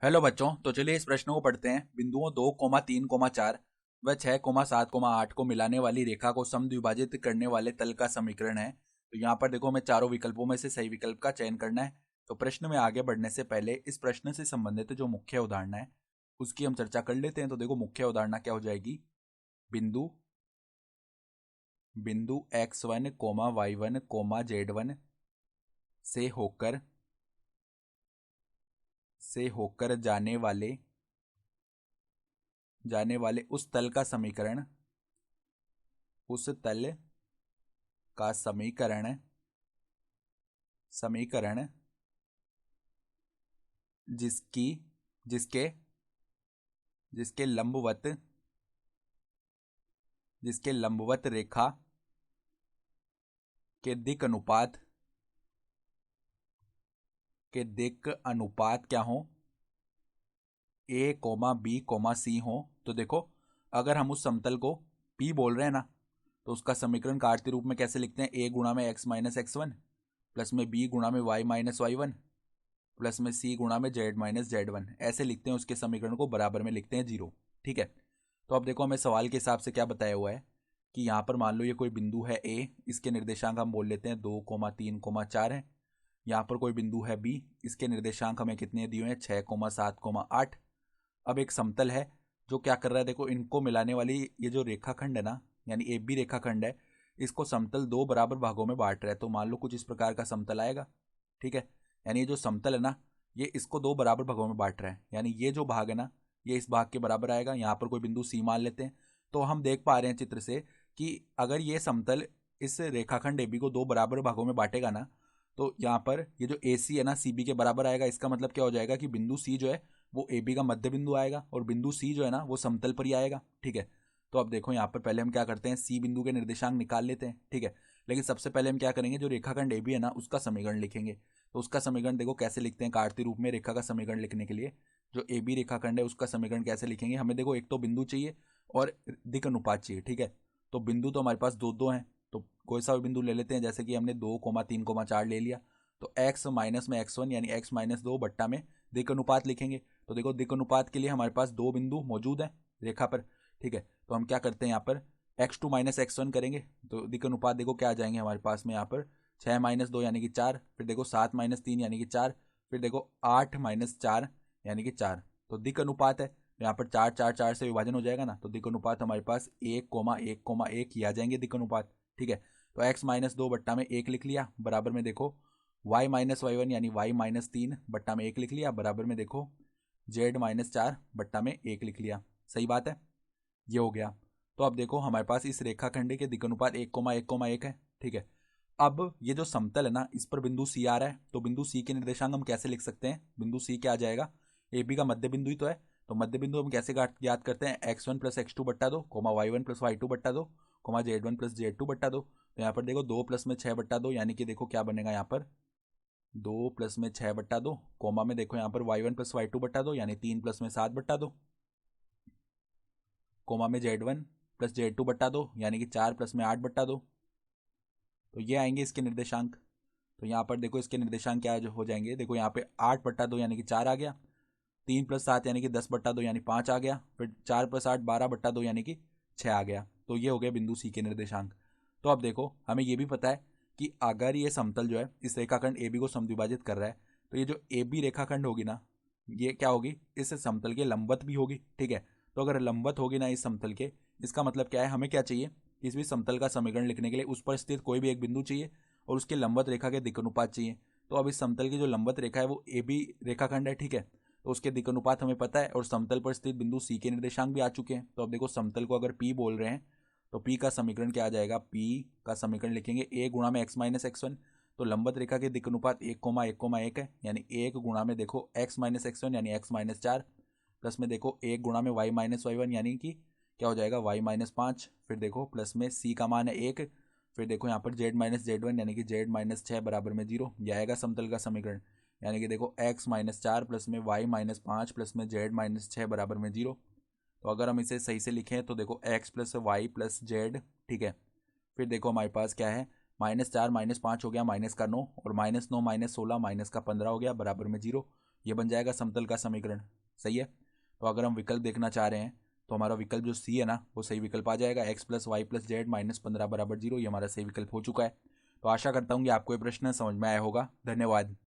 Hello बच्चों, तो चलिए इस प्रश्न को पढ़ते हैं। बिंदुओं 2, 3, 4 व 6, 7, 8 को मिलाने वाली रेखा को समद्विभाजित करने वाले तल का समीकरण है। तो यहाँ पर देखो, हमें चारों विकल्पों में से सही विकल्प का चयन करना है। तो प्रश्न में आगे बढ़ने से पहले इस प्रश्न से संबंधित जो मुख्य उदाहरण है उसकी हम चर्चा कर लेते हैं। तो देखो, मुख्य उदाहरण क्या हो जाएगी। बिंदु बिंदु x1, y1, z1 से होकर जाने वाले उस तल का समीकरण जिसकी जिसके जिसके लंबवत रेखा के दिक अनुपात क्या हो, ए कोमा बी कोमा सी हो। तो देखो, अगर हम उस समतल को पी बोल रहे हैं ना, तो उसका समीकरण कार्तीय रूप में कैसे लिखते हैं। ए गुणा में x minus x one plus में बी गुणा में y minus y one plus में सी गुणा में जेड माइनस जेड वन, ऐसे लिखते हैं। उसके समीकरण को बराबर में लिखते हैं 0। ठीक है। तो अब देखो, हमें सवाल के हिसाब से क्या बताया हुआ है कि यहाँ पर मान लो ये कोई बिंदु है ए, इसके निर्देशांक हम बोल लेते हैं 2, 3, 4 है। यहाँ पर कोई बिंदु है बी, इसके निर्देशांक हमें कितने दिए हुए हैं, 6, 7, 8। अब एक समतल है जो क्या कर रहा है, देखो इनको मिलाने वाली ये जो रेखाखंड है ना, यानी ए बी रेखाखंड है, इसको समतल दो बराबर भागों में बांट रहा है। तो मान लो कुछ इस प्रकार का समतल आएगा। ठीक है। यानी ये जो समतल है ना, ये इसको दो बराबर भागों में बांट रहा है। यानी ये जो भाग है ना, ये इस भाग के बराबर आएगा। यहाँ पर कोई बिंदु सी मान लेते हैं। तो हम देख पा रहे हैं चित्र से कि अगर ये समतल इस रेखाखंड ए बी को दो बराबर भागों में बांटेगा ना, तो यहाँ पर ये जो ए सी है ना, सी बी के बराबर आएगा। इसका मतलब क्या हो जाएगा कि बिंदु सी जो है वो ए बी का मध्य बिंदु आएगा और बिंदु सी जो है ना वो समतल पर ही आएगा। ठीक है। तो अब देखो, यहाँ पर पहले हम क्या करते हैं, सी बिंदु के निर्देशांक निकाल लेते हैं। ठीक है। लेकिन सबसे पहले हम क्या करेंगे, जो रेखाखंड ए बी है ना उसका समीकरण लिखेंगे। तो उसका समीकरण देखो कैसे लिखते हैं कार्तीय रूप में। रेखा का समीकरण लिखने के लिए जो ए बी रेखाखंड है उसका समीकरण कैसे लिखेंगे, हमें देखो एक तो बिंदु चाहिए और दिक अनुपात चाहिए। ठीक है। तो बिंदु तो हमारे पास दो दो हैं, तो कोई सा भी बिंदु ले लेते हैं। जैसे कि हमने 2, 3, 4 ले लिया, तो x माइनस में x1 यानी x माइनस 2 बट्टा में दिक अनुपात लिखेंगे। तो देखो, दिक अनुपात के लिए हमारे पास दो बिंदु मौजूद हैं रेखा पर। ठीक है। तो हम क्या करते हैं, यहाँ पर x2 माइनस x1 करेंगे। तो दिक अनुपात देखो क्या आ जाएंगे हमारे पास में, यहाँ पर 6 - 2 यानी कि 4, फिर देखो 7 - 3 यानी कि 4, फिर देखो 8 - 4 यानी कि 4। तो दिक अनुपात है, यहाँ पर 4, 4, 4 से विभाजन हो जाएगा ना, तो दिक अनुपात हमारे पास 1, 1, 1 ही आ जाएंगे दिक अनुपात। ठीक है। तो x-2 बट्टा में 1 लिख लिया, बराबर में देखो y-y1 यानी y-3 बट्टा में 1 लिख लिया, बराबर में देखो z-4 बट्टा में 1 लिख लिया। सही बात है, ये हो गया। तो अब देखो, हमारे पास इस रेखाखंड के दिक अनुपात 1, 1, 1 है। ठीक है। अब ये जो समतल है ना, इस पर बिंदु सी आ रहा है। तो बिंदु सी के निर्देशांक हम कैसे लिख सकते हैं, बिंदु सी क्या आ जाएगा, ए बी का मध्य बिंदु ही तो है। तो मध्य बिंदु हम कैसे याद करते हैं, x1 प्लस x2 बट्टा दो, कोमा y1 प्लस y2 बट्टा दो, कोमा z1 प्लस z2 बट्टा दो। तो यहाँ पर देखो 2 प्लस में 6 बट्टा दो, यानी कि देखो क्या बनेगा यहाँ पर 2 प्लस में 6 बट्टा दो, कोमा में देखो यहाँ पर y1 प्लस y2 बट्टा दो, यानी 3 प्लस में 7 बट्टा दो, कोमा में z1 प्लस z2 बट्टा दो, यानी कि 4 प्लस में 8 बट्टा दो। तो ये आएंगे इसके निर्देशांक। तो यहाँ पर देखो इसके निर्देशांक क्या हो जाएंगे, देखो यहाँ पे 8/2 यानी कि 4 आ गया, 3 + 7 यानी कि 10/2 यानी 5 आ गया, फिर 4 + 8 12/2 यानी कि 6 आ गया। तो ये हो गया बिंदु सी के निर्देशांक। तो अब देखो, हमें ये भी पता है कि अगर ये समतल जो है इस रेखाखंड ए बी को समद्विभाजित कर रहा है, तो ये जो ए बी रेखाखंड होगी ना, ये क्या होगी, इस समतल के लंबवत भी होगी। ठीक है। तो अगर लंबवत होगी ना इस समतल के, इसका मतलब क्या है, हमें क्या चाहिए, किसी भी समतल का समीकरण लिखने के लिए उस पर स्थित कोई भी एक बिंदु चाहिए और उसके लंबवत रेखा के दिक् अनुपात चाहिए। तो अब इस समतल की जो लंबवत रेखा है वो ए बी रेखाखंड है। ठीक है। तो उसके दिक् अनुपात हमें पता है और समतल पर स्थित बिंदु सी के निर्देशांक भी आ चुके हैं। तो अब देखो, समतल को अगर पी बोल रहे हैं तो पी का समीकरण क्या आ जाएगा, पी का समीकरण लिखेंगे ए गुणा में x माइनस x1। तो लंबवत रेखा के दिक् अनुपात 1, 1, 1 है, यानी 1 गुणा में देखो x माइनस x1 यानी x-4 प्लस में देखो 1 गुणा में y-y1 यानी कि क्या हो जाएगा y-5। फिर देखो प्लस में c का मान है 1, फिर देखो यहाँ पर z-z1 यानी कि z-6 बराबर में 0। यह आएगा समतल का समीकरण। यानी कि देखो x-4 प्लस में y-5 प्लस में z-6 बराबर में 0। तो अगर हम इसे सही से लिखें तो देखो x plus y plus z. ठीक है। फिर देखो हमारे पास क्या है, -4 -5 हो गया, -9 और -9 -16 -15 हो गया, बराबर में 0। ये बन जाएगा समतल का समीकरण। सही है। तो अगर हम विकल्प देखना चाह रहे हैं तो हमारा विकल्प जो सी है ना वो सही विकल्प आ जाएगा। x + y + z -15 = 0 ये हमारा सही विकल्प हो चुका है। तो आशा करता हूँ कि आपको ये प्रश्न समझ में आया होगा। धन्यवाद।